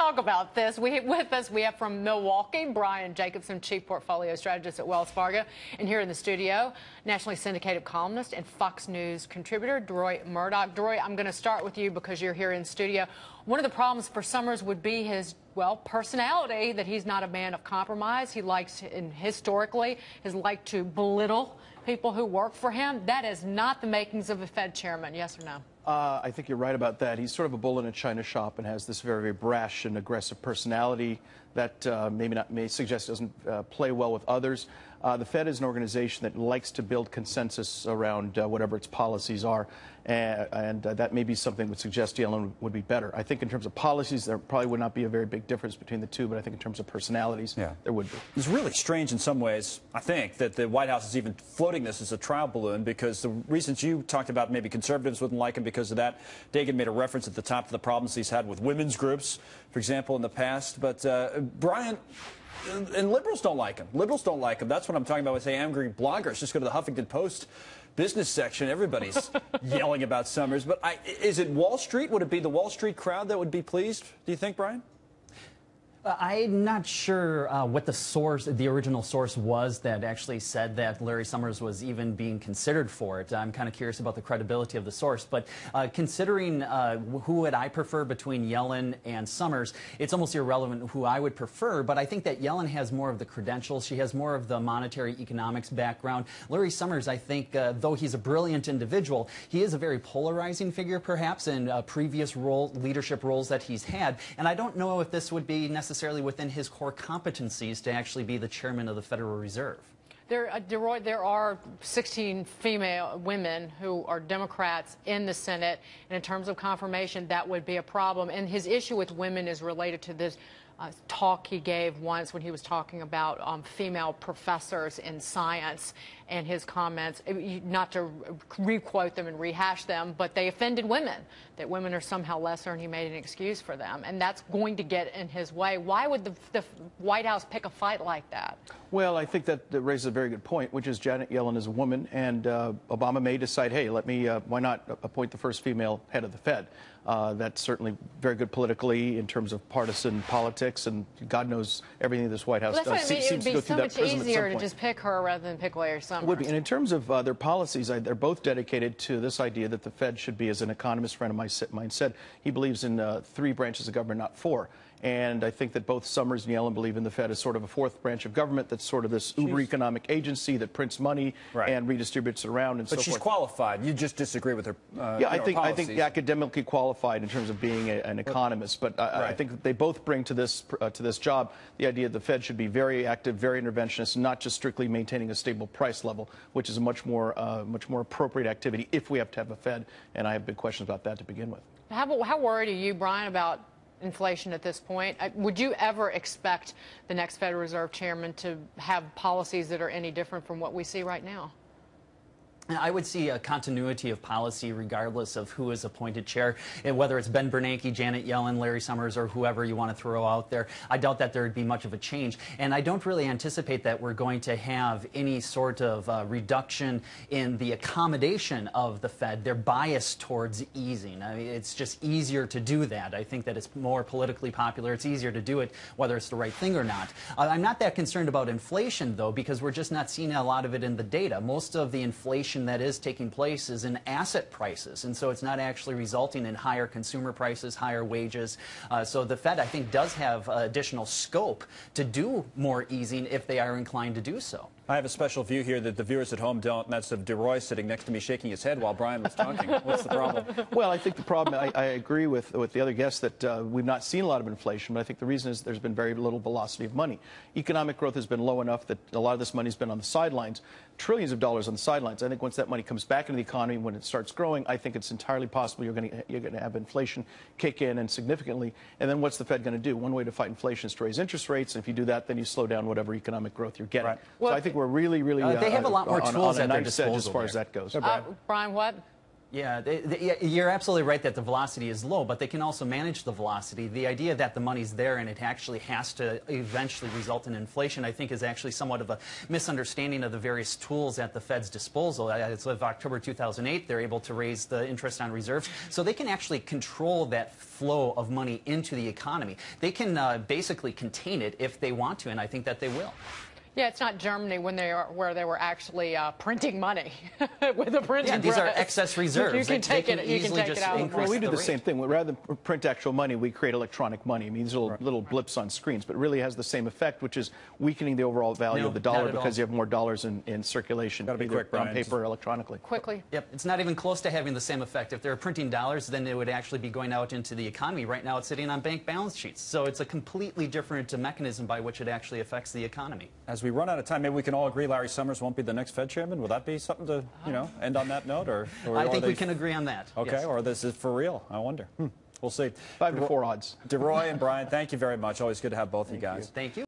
talk about this. With us, we have from Milwaukee, Brian Jacobson, Chief Portfolio Strategist at Wells Fargo. And here in the studio, nationally syndicated columnist and Fox News contributor, Droy Murdoch. Droy, I'm going to start with you because you're here in studio. One of the problems for Summers would be his, well, personality, that he's not a man of compromise. He likes, and historically, has liked to belittle people who work for him. That is not the makings of a Fed chairman, yes or no? I think you're right about that. He's sort of a bull in a china shop and has this very, very brash and aggressive personality that may suggest doesn't play well with others. The Fed is an organization that likes to build consensus around whatever its policies are, and that may be something that would suggest Yellen would be better. I think in terms of policies, there probably would not be a very big difference between the two, but I think in terms of personalities, there would be. It's really strange in some ways, I think, that the White House is even floating this as a trial balloon, because the reasons you talked about, maybe conservatives wouldn't like him because of that. Dagan made a reference at the top to the problems he's had with women's groups, for example, in the past. But Brian, and liberals don't like him. Liberals don't like him. That's what I'm talking about with, say, angry bloggers. Just go to the Huffington Post business section. Everybody's yelling about Summers. But is it Wall Street? Would it be the Wall Street crowd that would be pleased, do you think, Brian? I'm not sure what the original source was that actually said that Larry Summers was even being considered for it. I'm kind of curious about the credibility of the source. But considering who would I prefer between Yellen and Summers, it's almost irrelevant who I would prefer. But I think that Yellen has more of the credentials. She has more of the monetary economics background. Larry Summers, I think, though he's a brilliant individual, he is a very polarizing figure, perhaps, in previous leadership roles that he's had. And I don't know if this would be necessarily within his core competencies to actually be the chairman of the Federal Reserve. There are 16 female women who are Democrats in the Senate, and in terms of confirmation, that would be a problem. And his issue with women is related to this talk he gave once when he was talking about female professors in science, and his comments, not to re-quote them and rehash them, but they offended women, that women are somehow lesser, and he made an excuse for them. And that's going to get in his way. Why would the White House pick a fight like that? Well, I think that raises a very good point, which is Janet Yellen is a woman, and Obama may decide, hey, why not appoint the first female head of the Fed? That's certainly very good politically in terms of partisan politics, and God knows everything this White House does seems to go through that prism at some point. It would be so much easier to just pick her rather than pick Larry Summers. It would be. And in terms of their policies, they're both dedicated to this idea that the Fed should be, as an economist friend of mine said, he believes in 3 branches of government, not 4. And I think that both Summers and Yellen believe in the Fed as sort of a 4th branch of government that's sort of this uber-economic agency that prints money and redistributes it around and so forth. But she's qualified. You just disagree with her Yeah, I think academically qualified in terms of being an economist. But I think that they both bring to this job the idea that the Fed should be very active, very interventionist, and not just strictly maintaining a stable price level, which is a much more appropriate activity if we have to have a Fed. And I have big questions about that to begin with. How worried are you, Brian, about inflation at this point? Would you ever expect the next Federal Reserve chairman to have policies that are any different from what we see right now? I would see a continuity of policy regardless of who is appointed chair, and whether it's Ben Bernanke, Janet Yellen, Larry Summers, or whoever you want to throw out there. I doubt that there would be much of a change, and I don't really anticipate that we're going to have any sort of reduction in the accommodation of the Fed. They're biased towards easing. I mean, it's just easier to do that. I think that it's more politically popular. It's easier to do it whether it's the right thing or not. I'm not that concerned about inflation, though, because we're just not seeing a lot of it in the data. Most of the inflation that is taking place is in asset prices, and so it's not actually resulting in higher consumer prices, higher wages. So the Fed, I think, does have additional scope to do more easing if they are inclined to do so. I have a special view here that the viewers at home don't, and that's of DeRoy sitting next to me shaking his head while Brian was talking. What's the problem? Well, I think the problem, I agree with the other guests that we've not seen a lot of inflation, but I think the reason is there's been very little velocity of money. Economic growth has been low enough that a lot of this money has been on the sidelines, trillions of dollars on the sidelines. I think once that money comes back into the economy, when it starts growing, I think it's entirely possible you're going to have inflation kick in, and significantly. And then what's the Fed going to do? One way to fight inflation is to raise interest rates, and if you do that, then you slow down whatever economic growth you're getting. Well, so I think we're really they have a lot more tools at their disposal as far as that goes. Brian, what? Yeah, you're absolutely right that the velocity is low, but they can also manage the velocity. The idea that the money's there and it actually has to eventually result in inflation, I think, is actually somewhat of a misunderstanding of the various tools at the Fed's disposal. As of October 2008, they're able to raise the interest on reserves, so they can actually control that flow of money into the economy. They can basically contain it if they want to, and I think that they will. Yeah, it's not Germany where they were actually printing money with a printing Yeah, these press. are excess reserves. You can take it. You can take it out. Well, we do the same thing. Rather than print actual money, we create electronic money. I mean, these little blips on screens, but it really has the same effect, which is weakening the overall value of the dollar because you have more dollars in circulation, Gotta be either quick, Brian. on paper or electronically. Quickly. Yep, it's not even close to having the same effect. If they're printing dollars, then it would actually be going out into the economy. Right now, it's sitting on bank balance sheets. So it's a completely different mechanism by which it actually affects the economy. As we run out of time, maybe we can all agree Larry Summers won't be the next Fed chairman. Will that be something to, end on that note? Or I think we can agree on that. Okay, yes. or this is for real. I wonder. We'll see. 5 to 4 odds. DeRoy and Brian, thank you very much. Always good to have both of you guys. Thank you.